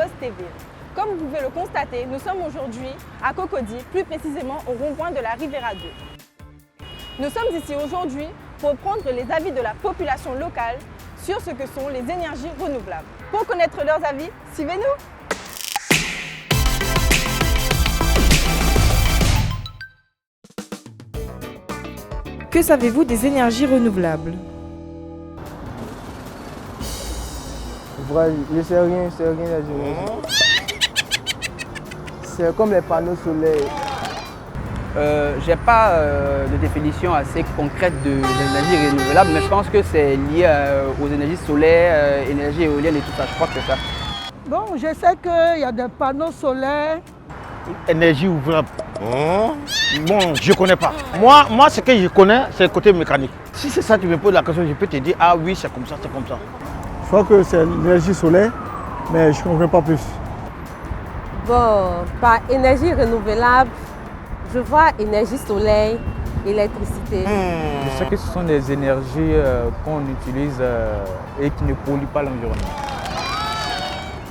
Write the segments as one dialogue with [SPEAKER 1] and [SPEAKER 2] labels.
[SPEAKER 1] SolarBuzz TV. Comme vous pouvez le constater, nous sommes aujourd'hui à Cocody, plus précisément au rond-point de la Riviera 2. Nous sommes ici aujourd'hui pour prendre les avis de la population locale sur ce que sont les énergies renouvelables. Pour connaître leurs avis, suivez-nous!
[SPEAKER 2] Que savez-vous des énergies renouvelables?
[SPEAKER 3] Je sais rien des énergies. C'est comme les panneaux solaires.
[SPEAKER 4] J'ai pas de définition assez concrète des énergies renouvelables, mais je pense que c'est lié aux énergies solaires, énergie éolienne et tout ça. Je crois que c'est ça.
[SPEAKER 5] Bon, je sais qu'il y a des panneaux solaires.
[SPEAKER 6] Énergie renouvelable. Bon, je ne connais pas. Moi, ce que je connais, c'est le côté mécanique. Si c'est ça, tu me poses la question, je peux te dire, ah oui, c'est comme ça, c'est comme ça.
[SPEAKER 7] Je crois que c'est l'énergie solaire, mais je ne comprends pas plus.
[SPEAKER 8] Bon, par énergie renouvelable, je vois énergie solaire, électricité.
[SPEAKER 9] Je sais que ce sont des énergies qu'on utilise et qui ne polluent pas l'environnement.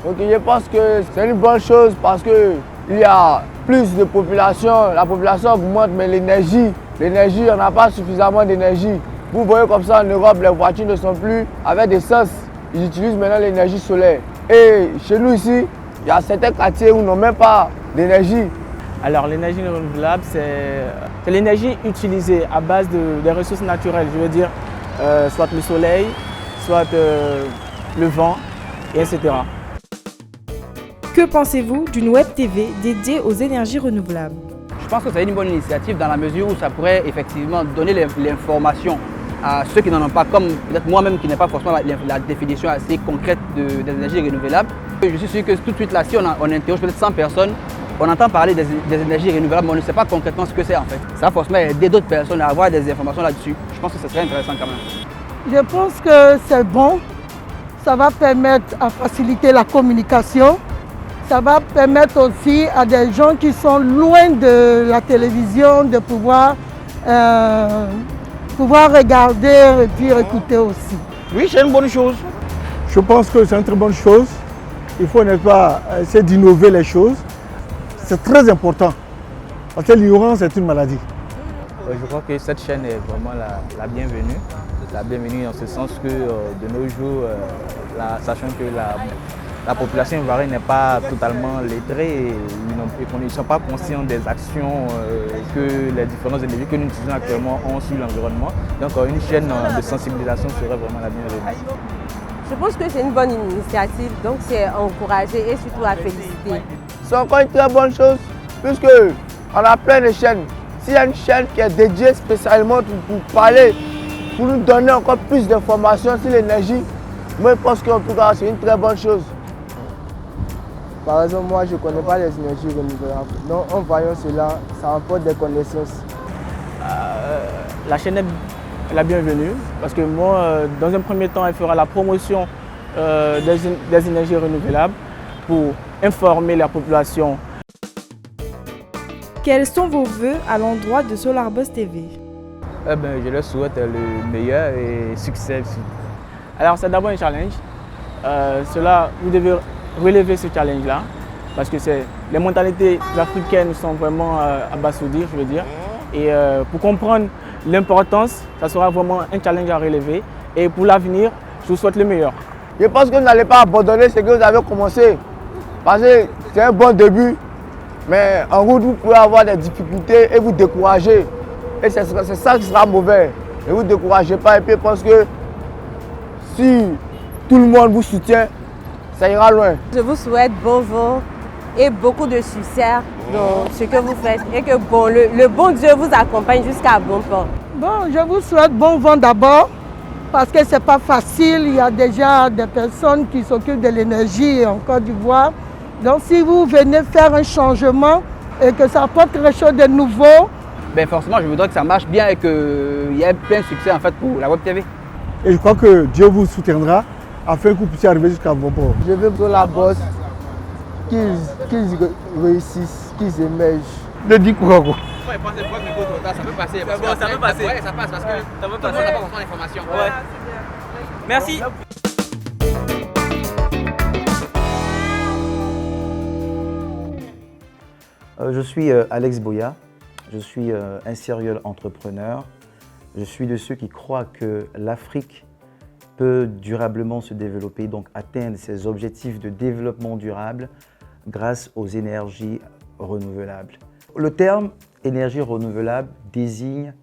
[SPEAKER 3] Donc je pense que c'est une bonne chose parce qu'il y a plus de population, la population augmente, mais l'énergie, on n'a pas suffisamment d'énergie. Vous voyez comme ça en Europe, les voitures ne sont plus avec des essence, ils utilisent maintenant l'énergie solaire. Et chez nous ici, il y a certains quartiers où ils n'ont même pas d'énergie.
[SPEAKER 10] Alors l'énergie renouvelable, c'est l'énergie utilisée à base des ressources naturelles, je veux dire, soit le soleil, soit le vent, et etc.
[SPEAKER 2] Que pensez-vous d'une web TV dédiée aux énergies renouvelables?
[SPEAKER 4] Je pense que c'est une bonne initiative dans la mesure où ça pourrait effectivement donner l'information à ceux qui n'en ont pas, comme peut-être moi-même qui n'ai pas forcément la définition assez concrète des énergies renouvelables. Je suis sûr que tout de suite là, si on interroge peut-être 100 personnes, on entend parler des énergies renouvelables, mais on ne sait pas concrètement ce que c'est en fait. Ça va forcément aider d'autres personnes à avoir des informations là-dessus. Je pense que ce serait intéressant quand même.
[SPEAKER 5] Je pense que c'est bon. Ça va permettre à faciliter la communication. Ça va permettre aussi à des gens qui sont loin de la télévision de pouvoir regarder et puis écouter aussi.
[SPEAKER 6] Oui, c'est une bonne chose.
[SPEAKER 7] Je pense que c'est une très bonne chose. Il faut, n'est-ce pas, essayer d'innover les choses. C'est très important. Parce que l'ignorance est une maladie.
[SPEAKER 9] Je crois que cette chaîne est vraiment la bienvenue. La bienvenue en ce sens que de nos jours, sachant que la population ivoirienne n'est pas totalement lettrée et ils ne sont pas conscients des actions que les différentes énergies que nous utilisons actuellement ont sur l'environnement. Donc une chaîne de sensibilisation serait vraiment la bienvenue.
[SPEAKER 8] Je pense que c'est une bonne initiative, donc c'est encouragé et surtout à féliciter.
[SPEAKER 3] C'est encore une très bonne chose, puisqu'on a plein de chaînes. S'il y a une chaîne qui est dédiée spécialement pour parler, pour nous donner encore plus d'informations sur l'énergie, moi je pense qu'en tout cas c'est une très bonne chose. Par exemple, moi je ne connais pas les énergies renouvelables. Donc en voyant cela, ça apporte des connaissances.
[SPEAKER 10] La chaîne est la bienvenue parce que moi, dans un premier temps, elle fera la promotion des énergies renouvelables pour informer la population.
[SPEAKER 2] Quels sont vos vœux à l'endroit de SolarBuzz TV?
[SPEAKER 9] Je leur souhaite le meilleur et succès aussi.
[SPEAKER 10] Alors c'est d'abord un challenge. Vous devez relever ce challenge-là parce que les mentalités africaines sont vraiment abasourdies, je veux dire. Et pour comprendre l'importance, ça sera vraiment un challenge à relever. Et pour l'avenir, je vous souhaite le meilleur.
[SPEAKER 3] Je pense que vous n'allez pas abandonner ce que vous avez commencé. Parce que c'est un bon début. Mais en route, vous pouvez avoir des difficultés et vous décourager. Et c'est ça qui sera mauvais. Ne vous découragez pas. Et puis parce que si tout le monde vous soutient, ça ira loin.
[SPEAKER 8] Je vous souhaite bon vent et beaucoup de succès dans ce que vous faites et que le bon Dieu vous accompagne jusqu'à bon port.
[SPEAKER 5] Bon, je vous souhaite bon vent d'abord parce que ce n'est pas facile. Il y a déjà des personnes qui s'occupent de l'énergie en Côte d'Ivoire. Donc si vous venez faire un changement et que ça apporte quelque chose de nouveau,
[SPEAKER 4] Forcément, je voudrais que ça marche bien et qu'il y ait plein de succès en fait pour la Web TV.
[SPEAKER 7] Et je crois que Dieu vous soutiendra afin que vous puissiez arriver jusqu'à vos ports.
[SPEAKER 3] Je veux pour la bosse qu'ils réussissent, qu'ils émergent.
[SPEAKER 6] Ne dis quoi quoi.
[SPEAKER 4] Ça peut passer. Ça peut passer. Ouais, ça passe parce que ça peut passer. On n'a pas forcément l'information.
[SPEAKER 10] Ouais. Merci.
[SPEAKER 11] Je suis Alex Boya, je suis un serial entrepreneur. Je suis de ceux qui croient que l'Afrique peut durablement se développer, donc atteindre ses objectifs de développement durable grâce aux énergies renouvelables. Le terme énergie renouvelable désigne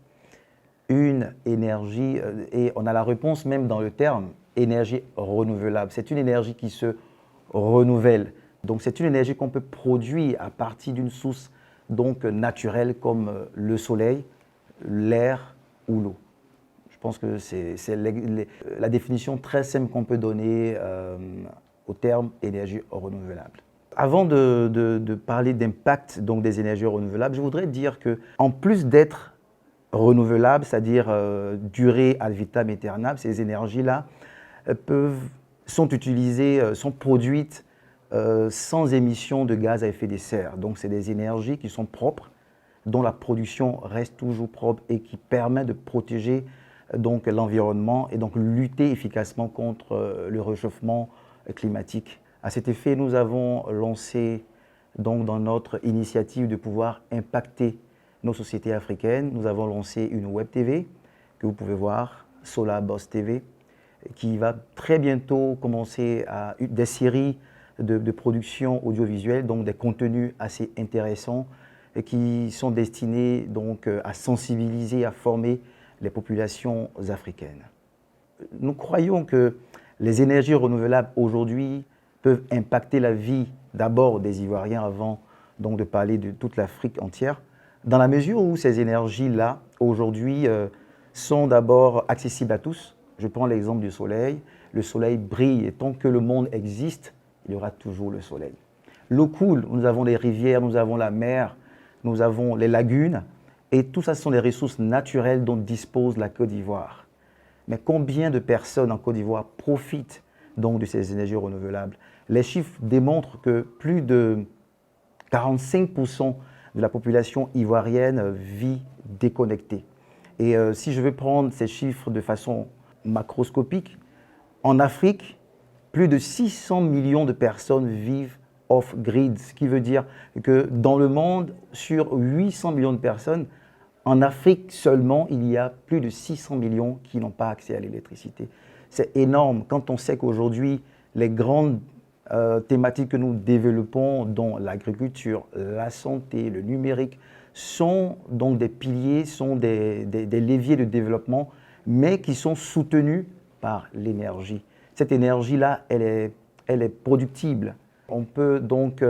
[SPEAKER 11] une énergie, et on a la réponse même dans le terme énergie renouvelable. C'est une énergie qui se renouvelle. Donc c'est une énergie qu'on peut produire à partir d'une source donc naturelle comme le soleil, l'air ou l'eau. Je pense que c'est la définition très simple qu'on peut donner au terme énergie renouvelable. Avant de parler d'impact donc des énergies renouvelables, je voudrais dire que en plus d'être renouvelables, c'est-à-dire durée ad vitam aeternam, ces énergies-là sont utilisées, sont produites sans émission de gaz à effet de serre. Donc c'est des énergies qui sont propres, dont la production reste toujours propre et qui permet de protéger donc l'environnement et donc lutter efficacement contre le réchauffement climatique. À cet effet, nous avons lancé donc dans notre initiative de pouvoir impacter nos sociétés africaines, nous avons lancé une web TV que vous pouvez voir, Solar Boss TV, qui va très bientôt commencer à des séries de production audiovisuelle, donc des contenus assez intéressants et qui sont destinés donc à sensibiliser, à former les populations africaines. Nous croyons que les énergies renouvelables aujourd'hui peuvent impacter la vie d'abord des Ivoiriens avant donc de parler de toute l'Afrique entière, dans la mesure où ces énergies-là aujourd'hui sont d'abord accessibles à tous. Je prends l'exemple du soleil. Le soleil brille et tant que le monde existe, il y aura toujours le soleil. L'eau coule, nous avons les rivières, nous avons la mer, nous avons les lagunes, et tout ça, ce sont des ressources naturelles dont dispose la Côte d'Ivoire. Mais combien de personnes en Côte d'Ivoire profitent donc de ces énergies renouvelables? Les chiffres démontrent que plus de 45% de la population ivoirienne vit déconnectée. Et si je veux prendre ces chiffres de façon macroscopique, en Afrique, plus de 600 millions de personnes vivent off-grid, ce qui veut dire que dans le monde, sur 800 millions de personnes, en Afrique seulement, il y a plus de 600 millions qui n'ont pas accès à l'électricité. C'est énorme quand on sait qu'aujourd'hui, les grandes thématiques que nous développons, dont l'agriculture, la santé, le numérique, sont donc des piliers, sont des leviers de développement, mais qui sont soutenus par l'énergie. Cette énergie-là, elle est productible. On peut donc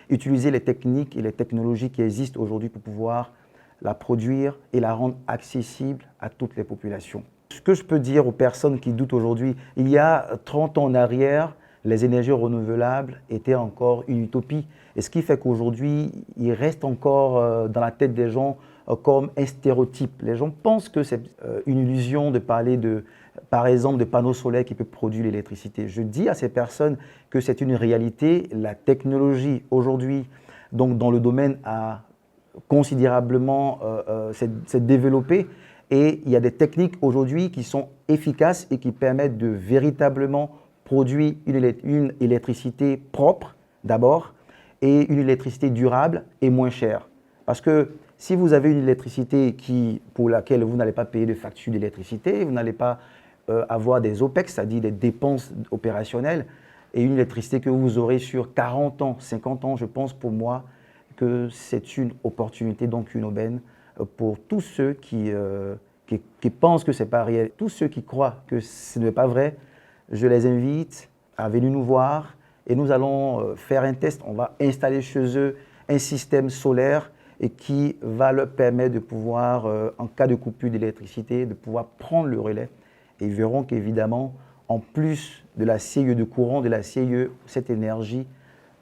[SPEAKER 11] utiliser les techniques et les technologies qui existent aujourd'hui pour pouvoir la produire et la rendre accessible à toutes les populations. Ce que je peux dire aux personnes qui doutent aujourd'hui, il y a 30 ans en arrière, les énergies renouvelables étaient encore une utopie. Et ce qui fait qu'aujourd'hui, il reste encore dans la tête des gens comme un stéréotype. Les gens pensent que c'est une illusion de parler par exemple, de panneaux solaires qui peuvent produire l'électricité. Je dis à ces personnes que c'est une réalité. La technologie aujourd'hui, donc dans le domaine, a considérablement s'est développée. Et il y a des techniques aujourd'hui qui sont efficaces et qui permettent de véritablement produire une électricité propre d'abord et une électricité durable et moins chère. Parce que si vous avez une électricité pour laquelle vous n'allez pas payer de facture d'électricité, vous n'allez pas avoir des OPEX, c'est-à-dire des dépenses opérationnelles, et une électricité que vous aurez sur 40 ans, 50 ans, je pense pour moi que c'est une opportunité, donc une aubaine pour tous ceux qui pensent que ce n'est pas réel. Tous ceux qui croient que ce n'est pas vrai, je les invite à venir nous voir et nous allons faire un test. On va installer chez eux un système solaire et qui va leur permettre de pouvoir, en cas de coupure d'électricité, de pouvoir prendre le relais. Et ils verront qu'évidemment, en plus de la CIE de courant, de la CIE, cette énergie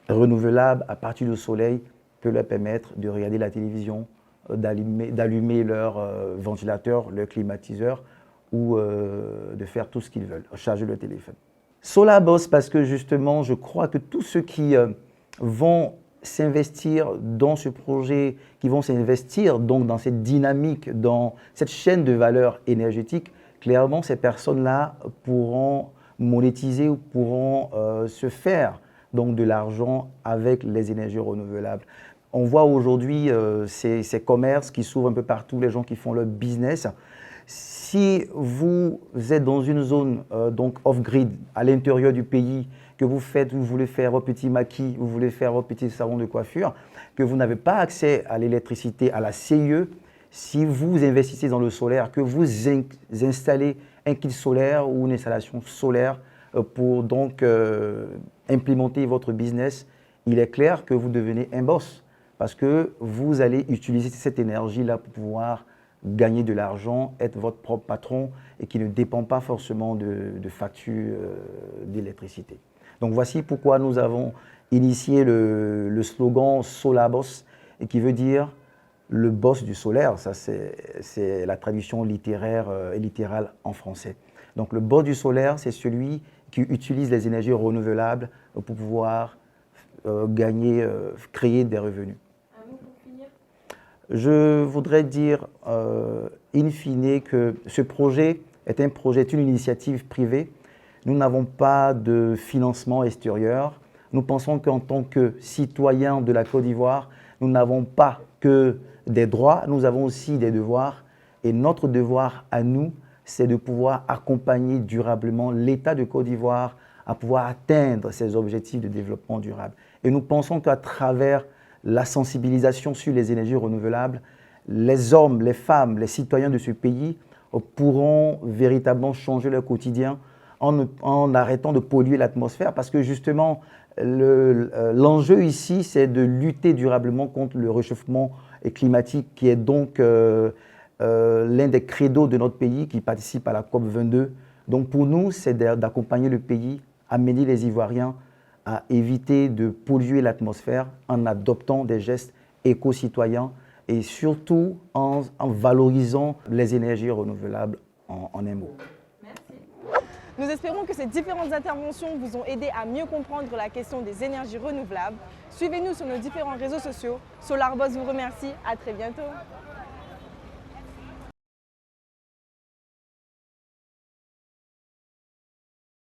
[SPEAKER 11] renouvelable à partir du soleil peut leur permettre de regarder la télévision, d'allumer leur ventilateur, leur climatiseur ou de faire tout ce qu'ils veulent, charger le téléphone. Solar Boss, parce que justement, je crois que tous ceux qui vont s'investir dans ce projet, qui vont s'investir donc dans cette dynamique, dans cette chaîne de valeur énergétique, clairement, ces personnes-là pourront monétiser ou pourront se faire donc de l'argent avec les énergies renouvelables. On voit aujourd'hui ces commerces qui s'ouvrent un peu partout, les gens qui font leur business. Si vous êtes dans une zone donc off-grid, à l'intérieur du pays, que vous voulez faire votre petit maquis, vous voulez faire votre petit salon de coiffure, que vous n'avez pas accès à l'électricité, à la CIE, si vous investissez dans le solaire, que vous installez un kit solaire ou une installation solaire pour donc implémenter votre business, il est clair que vous devenez un boss parce que vous allez utiliser cette énergie-là pour pouvoir gagner de l'argent, être votre propre patron et qui ne dépend pas forcément de factures d'électricité. Donc voici pourquoi nous avons initié le slogan Solar Boss, et qui veut dire le boss du solaire. Ça, c'est la traduction littéraire et littérale en français. Donc le boss du solaire, c'est celui qui utilise les énergies renouvelables pour pouvoir créer des revenus. Je voudrais dire, in fine, que ce projet est une initiative privée. Nous n'avons pas de financement extérieur. Nous pensons qu'en tant que citoyens de la Côte d'Ivoire, nous n'avons pas que des droits, nous avons aussi des devoirs. Et notre devoir à nous, c'est de pouvoir accompagner durablement l'État de Côte d'Ivoire à pouvoir atteindre ses objectifs de développement durable. Et nous pensons qu'à travers la sensibilisation sur les énergies renouvelables, les hommes, les femmes, les citoyens de ce pays pourront véritablement changer leur quotidien en arrêtant de polluer l'atmosphère, parce que justement, l'enjeu ici, c'est de lutter durablement contre le réchauffement climatique, qui est donc l'un des credos de notre pays qui participe à la COP22. Donc pour nous, c'est d'accompagner le pays, amener les Ivoiriens à éviter de polluer l'atmosphère en adoptant des gestes éco-citoyens et surtout en valorisant les énergies renouvelables en un mot.
[SPEAKER 1] Nous espérons que ces différentes interventions vous ont aidé à mieux comprendre la question des énergies renouvelables. Suivez-nous sur nos différents réseaux sociaux. Solar Boss vous remercie. À très bientôt.